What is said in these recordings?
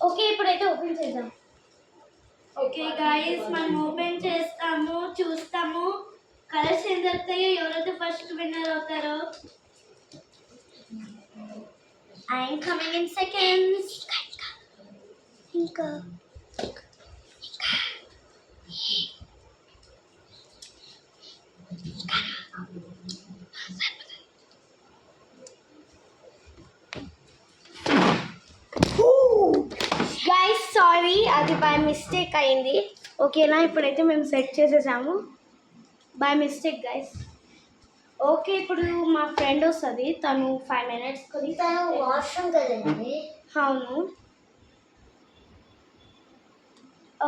Okay ఇప్పుడైతే open చేద్దాం. Okay guys మనం ఓపెన్ చేస్తాము, చూస్తాము కలర్స్ ఏం దొరుకుతాయో, ఎవరైతే ఫస్ట్ విన్నర్ అవుతారో. I'm coming in seconds. ఇంకా గైస్ సారీ, అది బై మిస్టేక్ అయింది. ఓకేనా, ఇప్పుడైతే మేము సెట్ చేసేసాము బై మిస్టేక్ గైస్. ఓకే ఇప్పుడు మా ఫ్రెండ్ వస్తుంది, తను 5 minutes కొని. తను వాష్రూమ్ కదండి. అవును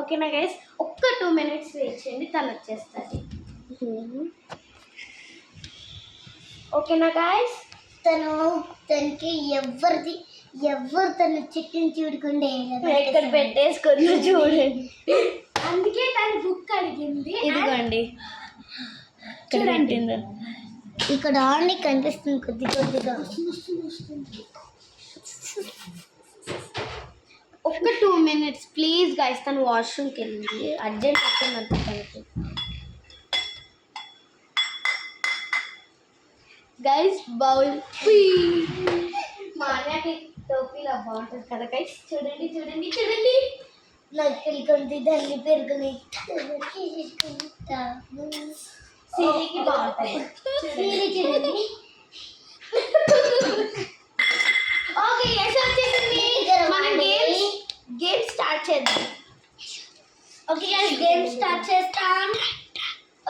ఓకేనా గైస్, ఒక్క 2 minutes వెయిట్ చేయండి, తను వచ్చేస్తుంది. ఓకేనా గైస్. తనకి ఎవరు తన చికెన్ చూడకుండా ఇక్కడ పెట్టేసుకొని చూడండి. అందుకే తను బుక్ అడిగింది. ఇదిగోండి చూడండి, ఇక్కడ ఆన్లీ కనిపిస్తుంది కొద్దిగా. ఒక్క 2 minutes ప్లీజ్ గైస్, తను వాష్రూమ్కి వెళ్ళింది, అర్జెంట్ వస్తుందంట తనకి. గైస్ బౌల్ మా అన్నకి టోపీలో బాగుంటుంది కదా గైస్. చూడండి చూడండి చూడండి, నాకు పెరుగుంది దాన్ని పెరుగుని సిరికి బాగుంటుంది. చూడండి. ఓకే ఎస్ వచ్చేసింది, మనం గేమ్ స్టార్ట్ చేద్దాం. ఓకే గైస్ గేమ్ స్టార్ట్ చేస్తాం.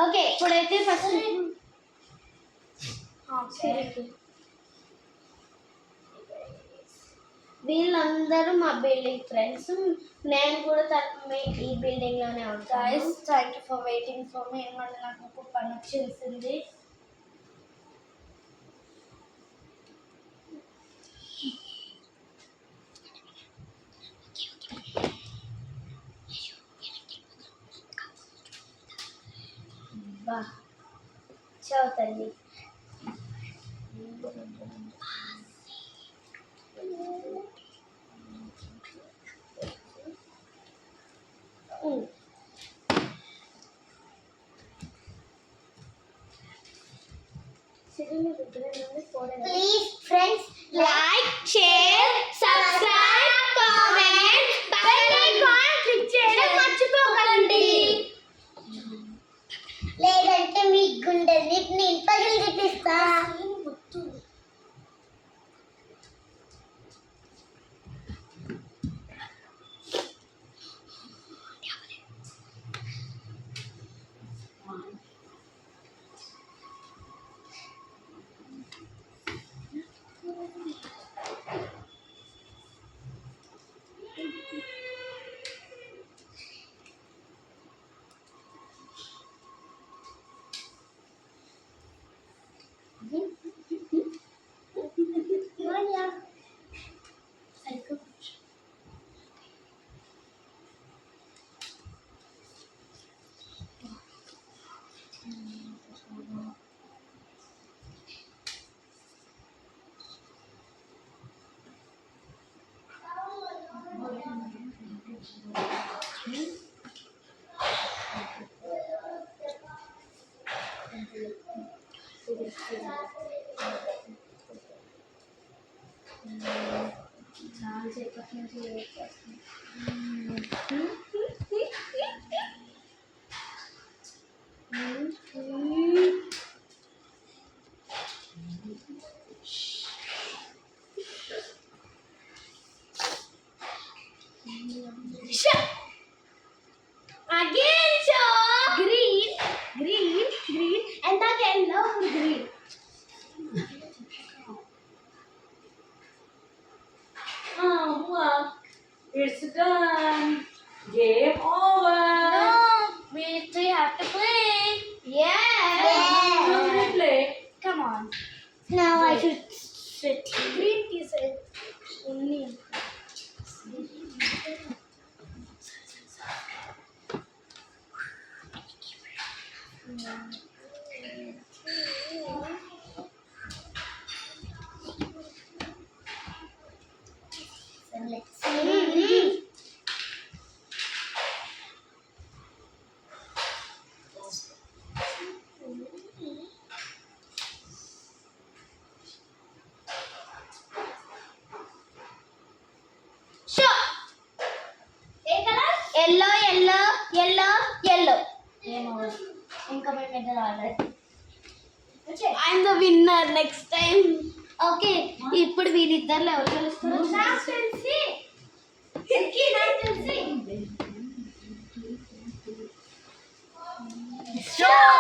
ఓకే ఇప్పుడైతే ఫస్ట్ వీళ్ళందరూ మా బిల్డింగ్ ఫ్రెండ్స్, నేను కూడా ఈ బిల్డింగ్లోనే ఉంటాను. Guys thank you for waiting for me. మళ్ళీ నాకు ఒక పని వచ్చేసింది. బా చదువుతండి. Please friends like share subscribe comment bell icon click చేయడం మర్చిపోకండి. లేదంటే మీ గుండెని నేను పగిలి తెప్పిస్తా. చాలా సేపటి నుంచి వెయిట్ చేస్తున్నాను. Again, so green, and again love green. Oh, wow. It's done. Game over. No, we still have to play. Yeah. How do we play? Come on. Now I should sit. Green is only. ఇంకా మేము పెద్దలు already I'm the winner next time. Okay ఇప్పుడు వీళ్ళిద్దరు ఎవరు గెలుస్తారు? నాకు తెలిసి Sure.